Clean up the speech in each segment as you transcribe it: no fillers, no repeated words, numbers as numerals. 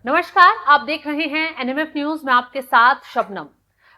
नमस्कार, आप देख रहे हैं एनएमएफ न्यूज में आपके साथ शबनम।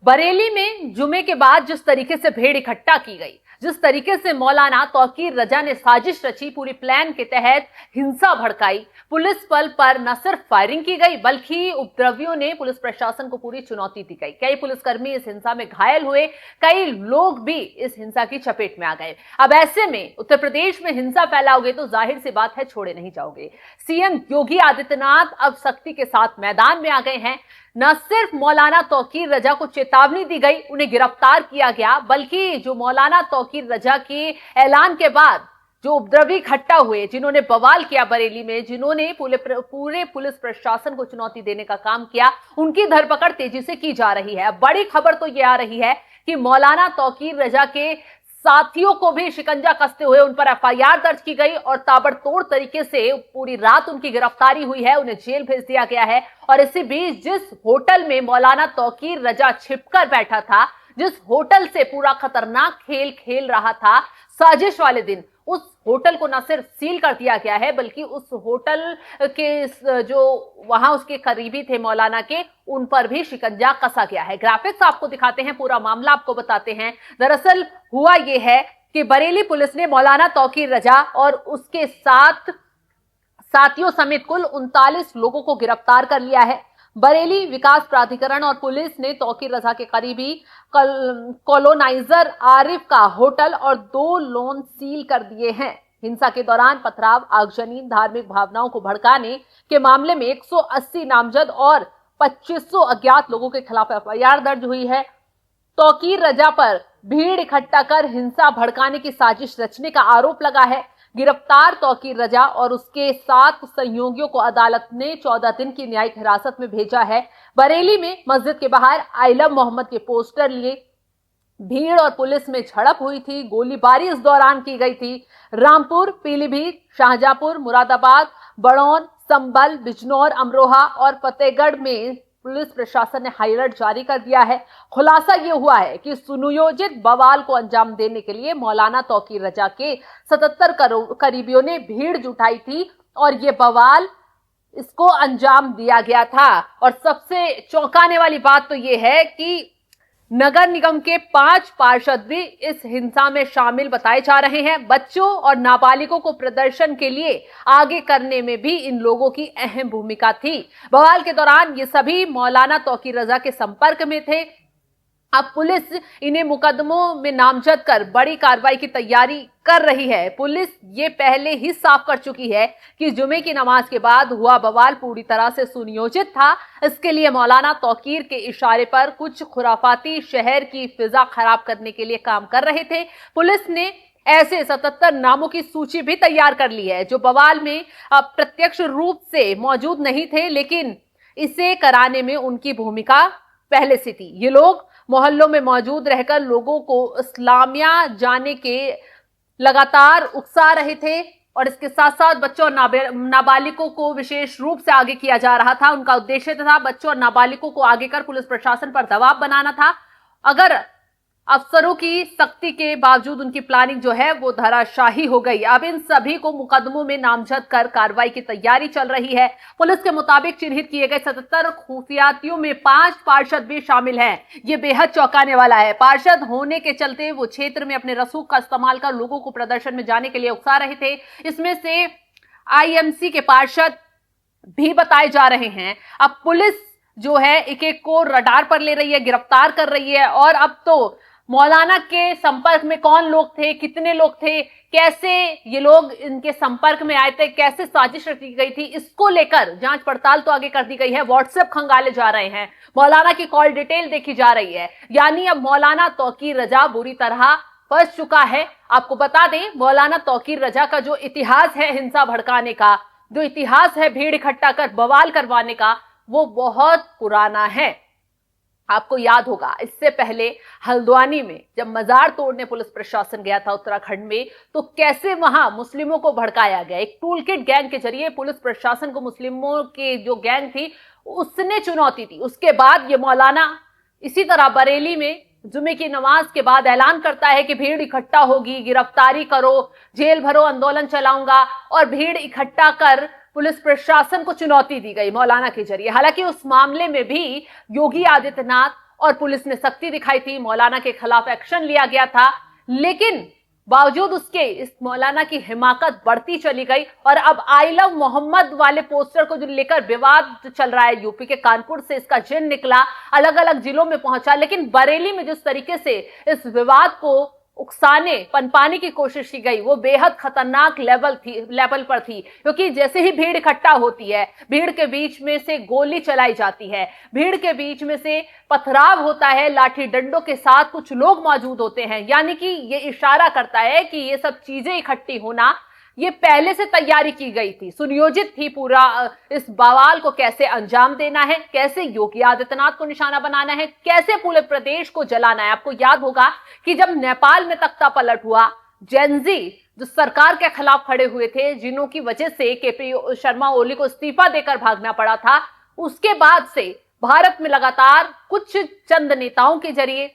बरेली में जुमे के बाद जिस तरीके से भीड़ इकट्ठा की गई, जिस तरीके से मौलाना तौकीर रजा ने साजिश रची, पूरी प्लान के तहत हिंसा भड़काई, पुलिस बल पर न सिर्फ फायरिंग की गई बल्कि उपद्रवियों ने पुलिस प्रशासन को पूरी चुनौती दी गई। कई पुलिसकर्मी इस हिंसा में घायल हुए, कई लोग भी इस हिंसा की चपेट में आ गए। अब ऐसे में उत्तर प्रदेश में हिंसा फैलाओगे तो जाहिर सी बात है छोड़े नहीं जाओगे। सीएम योगी आदित्यनाथ अब सख्ती के साथ मैदान में आ गए हैं। न सिर्फ मौलाना तौकीर रजा को चेतावनी दी गई, उन्हें गिरफ्तार किया गया, बल्कि जो मौलाना तौकीर रजा के ऐलान के बाद जो उपद्रवी इकट्ठा हुए, जिन्होंने बवाल किया बरेली में, जिन्होंने पूरे पुलिस प्रशासन को चुनौती देने का काम किया, उनकी धरपकड़ तेजी से की जा रही है। बड़ी खबर तो यह आ रही है कि मौलाना तौकीर रजा के साथियों को भी शिकंजा कसते हुए उन पर एफआईआर दर्ज की गई और ताबड़तोड़ तरीके से पूरी रात उनकी गिरफ्तारी हुई है, उन्हें जेल भेज दिया गया है। और इसी बीच जिस होटल में मौलाना तौकीर रजा छिपकर बैठा था, जिस होटल से पूरा खतरनाक खेल खेल रहा था साजिश वाले दिन, उस होटल को न सिर्फ सील कर दिया गया है बल्कि उस होटल के जो वहां उसके करीबी थे मौलाना के, उन पर भी शिकंजा कसा गया है। ग्राफिक्स आपको दिखाते हैं, पूरा मामला आपको बताते हैं। दरअसल हुआ यह है कि बरेली पुलिस ने मौलाना तौकीर रजा और उसके साथ साथियों समेत कुल 39 लोगों को गिरफ्तार कर लिया है। बरेली विकास प्राधिकरण और पुलिस ने तौकीर रजा के करीबी कॉलोनाइजर आरिफ का होटल और 2 लोन सील कर दिए हैं। हिंसा के दौरान पथराव, आगजनी, धार्मिक भावनाओं को भड़काने के मामले में 180 नामजद और 2500 अज्ञात लोगों के खिलाफ एफआईआर दर्ज हुई है। तौकीर रजा पर भीड़ इकट्ठा कर हिंसा भड़काने की साजिश रचने का आरोप लगा है। गिरफ्तार तौकीर रजा और उसके 7 सहयोगियों को अदालत ने 14 दिन की न्यायिक हिरासत में भेजा है। बरेली में मस्जिद के बाहर आइलम मोहम्मद के पोस्टर लिए भीड़ और पुलिस में झड़प हुई थी, गोलीबारी इस दौरान की गई थी। रामपुर, पीलीभीत, शाहजहांपुर, मुरादाबाद, बड़ौन, संभल, बिजनौर, अमरोहा और फतेहगढ़ में पुलिस प्रशासन ने हाई अलर्ट जारी कर दिया है। खुलासा यह हुआ है कि सुनियोजित बवाल को अंजाम देने के लिए मौलाना तौकीर रजा के 77 करीबियों ने भीड़ जुटाई थी और यह बवाल इसको अंजाम दिया गया था। और सबसे चौंकाने वाली बात तो यह है कि नगर निगम के 5 पार्षद भी इस हिंसा में शामिल बताए जा रहे हैं। बच्चों और नाबालिगों को प्रदर्शन के लिए आगे करने में भी इन लोगों की अहम भूमिका थी। बवाल के दौरान ये सभी मौलाना तौकीर रजा के संपर्क में थे। अब पुलिस इन्हें मुकदमों में नामजद कर बड़ी कार्रवाई की तैयारी कर रही है। पुलिस ये पहले ही साफ कर चुकी है कि जुमे की नमाज के बाद हुआ बवाल पूरी तरह से सुनियोजित था। इसके लिए मौलाना तौकीर के इशारे पर कुछ खुराफाती शहर की फिजा खराब करने के लिए काम कर रहे थे। पुलिस ने ऐसे 77 नामों की सूची भी तैयार कर ली है जो बवाल में प्रत्यक्ष रूप से मौजूद नहीं थे, लेकिन इसे कराने में उनकी भूमिका पहले से थी। ये लोग मोहल्लों में मौजूद रहकर लोगों को इस्लामिया जाने के लगातार उकसा रहे थे और इसके साथ साथ बच्चों और नाबालिगों को विशेष रूप से आगे किया जा रहा था। उनका उद्देश्य था बच्चों और नाबालिगों को आगे कर पुलिस प्रशासन पर दबाव बनाना था। अगर अफसरों की सख्ती के बावजूद उनकी प्लानिंग जो है वो धराशाही हो गई। अब इन सभी को मुकदमों में नामजद कर कार्रवाई की तैयारी चल रही है। पुलिस के मुताबिक चिन्हित किए गए 77 खुफियातियों में 5 पार्षद भी शामिल हैं। ये बेहद चौंकाने वाला है। पार्षद होने के चलते वो क्षेत्र में अपने रसूख का इस्तेमाल कर लोगों को प्रदर्शन में जाने के लिए उकसा रहे थे। इसमें से आईएमसी के पार्षद भी बताए जा रहे हैं। अब पुलिस जो है एक एक को रडार पर ले रही है, गिरफ्तार कर रही है। और अब तो मौलाना के संपर्क में कौन लोग थे, कितने लोग थे, कैसे ये लोग इनके संपर्क में आए थे, कैसे साजिश रची गई थी, इसको लेकर जांच पड़ताल तो आगे कर दी गई है। व्हाट्सएप खंगाले जा रहे हैं, मौलाना की कॉल डिटेल देखी जा रही है। यानी अब मौलाना तौकीर रजा बुरी तरह फंस चुका है। आपको बता दें, मौलाना तौकीर रजा का जो इतिहास है हिंसा भड़काने का, जो इतिहास है भीड़ इकट्ठा कर बवाल करवाने का, वो बहुत पुराना है। आपको याद होगा इससे पहले हल्द्वानी में जब मजार तोड़ने पुलिस प्रशासन गया था उत्तराखंड में, तो कैसे वहां मुस्लिमों को भड़काया गया। एक टूलकिट गैंग के जरिए पुलिस प्रशासन को मुस्लिमों की जो गैंग थी उसने चुनौती दी। उसके बाद ये मौलाना इसी तरह बरेली में जुमे की नमाज के बाद ऐलान करता है कि भीड़ इकट्ठा होगी, गिरफ्तारी करो, जेल भरो, आंदोलन चलाऊंगा। और भीड़ इकट्ठा कर पुलिस प्रशासन को चुनौती दी गई मौलाना के जरिए। हालांकि उस मामले में भी योगी आदित्यनाथ और पुलिस ने सख्ती दिखाई थी, मौलाना के खिलाफ एक्शन लिया गया था, लेकिन बावजूद उसके इस मौलाना की हिमाकत बढ़ती चली गई और अब आई लव मोहम्मद वाले पोस्टर को जो लेकर विवाद चल रहा है, यूपी के कानपुर से इसका जिन निकला, अलग अलग जिलों में पहुंचा, लेकिन बरेली में जिस तरीके से इस विवाद को उकसाने पनपाने की कोशिश की गई वो बेहद खतरनाक लेवल पर थी। क्योंकि जैसे ही भीड़ इकट्ठा होती है, भीड़ के बीच में से गोली चलाई जाती है, भीड़ के बीच में से पथराव होता है, लाठी डंडों के साथ कुछ लोग मौजूद होते हैं, यानी कि ये इशारा करता है कि ये सब चीजें इकट्ठी होना ये पहले से तैयारी की गई थी, सुनियोजित थी। पूरा इस बवाल को कैसे अंजाम देना है, कैसे योगी आदित्यनाथ को निशाना बनाना है, कैसे पूरे प्रदेश को जलाना है। आपको याद होगा कि जब नेपाल में तख्ता पलट हुआ, जेनजी जो सरकार के खिलाफ खड़े हुए थे, जिन्हों की वजह से केपी शर्मा ओली को इस्तीफा देकर भागना पड़ा था, उसके बाद से भारत में लगातार कुछ चंद नेताओं के जरिए,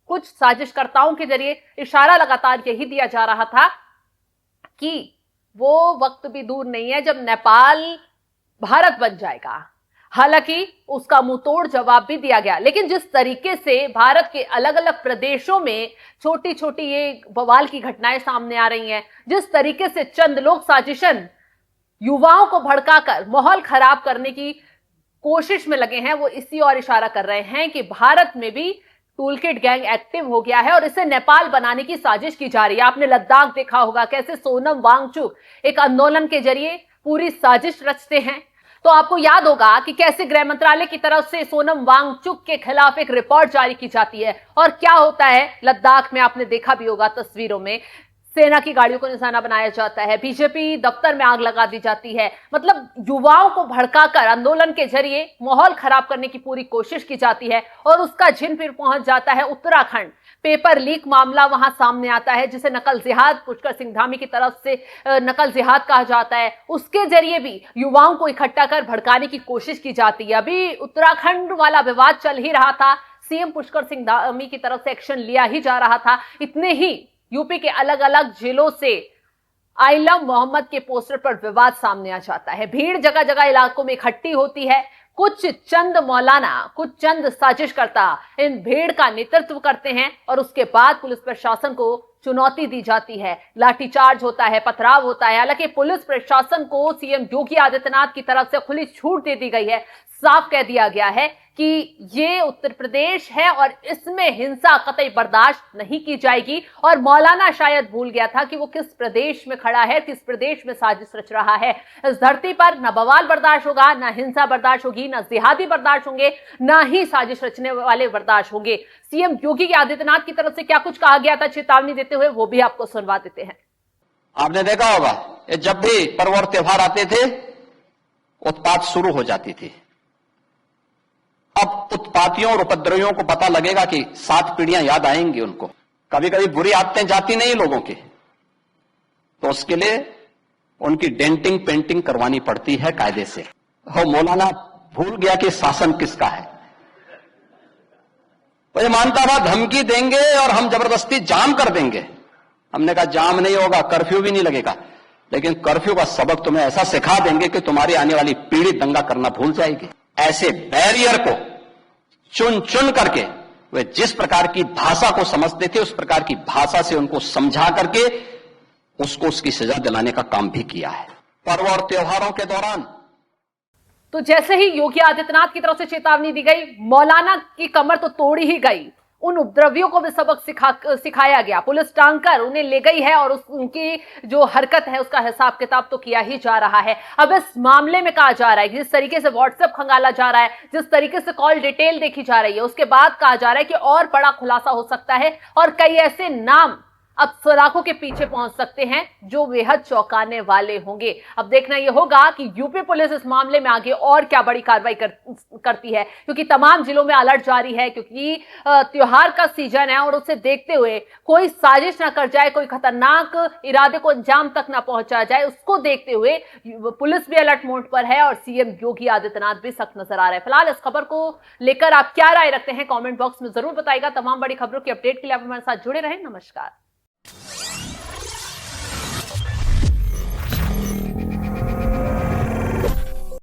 कुछ साजिशकर्ताओं के जरिए इशारा लगातार यही दिया जा रहा था कि वो वक्त भी दूर नहीं है जब नेपाल भारत बन जाएगा। हालांकि उसका मुंहतोड़ जवाब भी दिया गया, लेकिन जिस तरीके से भारत के अलग अलग प्रदेशों में छोटी छोटी ये बवाल की घटनाएं सामने आ रही हैं, जिस तरीके से चंद लोग साजिशन युवाओं को भड़काकर माहौल खराब करने की कोशिश में लगे हैं, वो इसी और इशारा कर रहे हैं कि भारत में भी टूलकिट गैंग एक्टिव हो गया है और इसे नेपाल बनाने की साजिश की जा रही है। आपने लद्दाख देखा होगा कैसे सोनम वांगचुक एक आंदोलन के जरिए पूरी साजिश रचते हैं। तो आपको याद होगा कि कैसे गृह मंत्रालय की तरफ से सोनम वांगचुक के खिलाफ एक रिपोर्ट जारी की जाती है और क्या होता है लद्दाख में, आपने देखा भी होगा तस्वीरों में, सेना की गाड़ियों को निशाना बनाया जाता है, बीजेपी दफ्तर में आग लगा दी जाती है। मतलब युवाओं को भड़काकर आंदोलन के जरिए माहौल खराब करने की पूरी कोशिश की जाती है और उसका जिन फिर पहुंच जाता है उत्तराखंड। पेपर लीक मामला वहां सामने आता है, जिसे नकल जिहाद पुष्कर सिंह धामी की तरफ से नकल जिहाद कहा जाता है। उसके जरिए भी युवाओं को इकट्ठा कर भड़काने की कोशिश की जाती है। अभी उत्तराखंड वाला विवाद चल ही रहा था, सीएम पुष्कर सिंह धामी की तरफ से एक्शन लिया ही जा रहा था, इतने ही यूपी के अलग अलग जिलों से आई लव मोहम्मद के पोस्टर पर विवाद सामने आ जाता है। भीड़ जगह जगह इलाकों में इकट्ठी होती है, कुछ चंद मौलाना, कुछ चंद साजिशकर्ता इन भीड़ का नेतृत्व करते हैं और उसके बाद पुलिस प्रशासन को चुनौती दी जाती है, लाठीचार्ज होता है, पथराव होता है। हालांकि पुलिस प्रशासन को सीएम योगी आदित्यनाथ की तरफ से खुली छूट दे दी गई है, साफ कह दिया गया है कि ये उत्तर प्रदेश है और इसमें हिंसा कतई बर्दाश्त नहीं की जाएगी। और मौलाना शायद भूल गया था कि वो किस प्रदेश में खड़ा है, किस प्रदेश में साजिश रच रहा है। इस धरती पर न बवाल बर्दाश्त होगा, न हिंसा बर्दाश्त होगी, न जिहादी बर्दाश्त होंगे, न ही साजिश रचने वाले बर्दाश्त होंगे। सीएम योगी आदित्यनाथ की तरफ से क्या कुछ कहा गया था चेतावनी देते हुए, वो भी आपको सुनवा देते हैं। आपने देखा होगा जब भी पर्व और त्योहार आते थे उत्पात शुरू हो जाती थी। अब उत्पातियों और उपद्रवियों को पता लगेगा कि 7 पीढ़ियां याद आएंगी उनको। कभी कभी बुरी आदतें जाती नहीं लोगों की, तो उसके लिए उनकी डेंटिंग पेंटिंग करवानी पड़ती है कायदे से। हो मौलाना भूल गया कि शासन किसका है। तो ये मानता था धमकी देंगे और हम जबरदस्ती जाम कर देंगे। हमने कहा जाम नहीं होगा, कर्फ्यू भी नहीं लगेगा, लेकिन कर्फ्यू का सबक तुम्हें ऐसा सिखा देंगे कि तुम्हारी आने वाली पीढ़ी दंगा करना भूल जाएगी। ऐसे बैरियर को चुन चुन करके वे जिस प्रकार की भाषा को समझते थे उस प्रकार की भाषा से उनको समझा करके उसको उसकी सजा दिलाने का काम भी किया है पर्व और त्योहारों के दौरान। तो जैसे ही योगी आदित्यनाथ की तरफ से चेतावनी दी गई, मौलाना की कमर तो तोड़ी ही गई, उन उपद्रवियों को भी सबक सिखाया गया। पुलिस टांग कर उन्हें ले गई है और उनकी जो हरकत है उसका हिसाब किताब तो किया ही जा रहा है। अब इस मामले में कहा जा रहा है कि जिस तरीके से व्हाट्सएप खंगाला जा रहा है, जिस तरीके से कॉल डिटेल देखी जा रही है, उसके बाद कहा जा रहा है कि और बड़ा खुलासा हो सकता है और कई ऐसे नाम अब सलाखों के पीछे पहुंच सकते हैं जो बेहद चौंकाने वाले होंगे। अब देखना यह होगा कि यूपी पुलिस इस मामले में आगे और क्या बड़ी कार्रवाई करती है, क्योंकि तमाम जिलों में अलर्ट जारी है, क्योंकि त्योहार का सीजन है और उसे देखते हुए कोई साजिश ना कर जाए, कोई खतरनाक इरादे को अंजाम तक ना पहुंचा जाए, उसको देखते हुए पुलिस भी अलर्ट मोड पर है और सीएम योगी आदित्यनाथ भी सख्त नजर आ रहे हैं। फिलहाल इस खबर को लेकर आप क्या राय रखते हैं कॉमेंट बॉक्स में जरूर बताइएगा। तमाम बड़ी खबरों की अपडेट के लिए आप हमारे साथ जुड़े रहें। नमस्कार।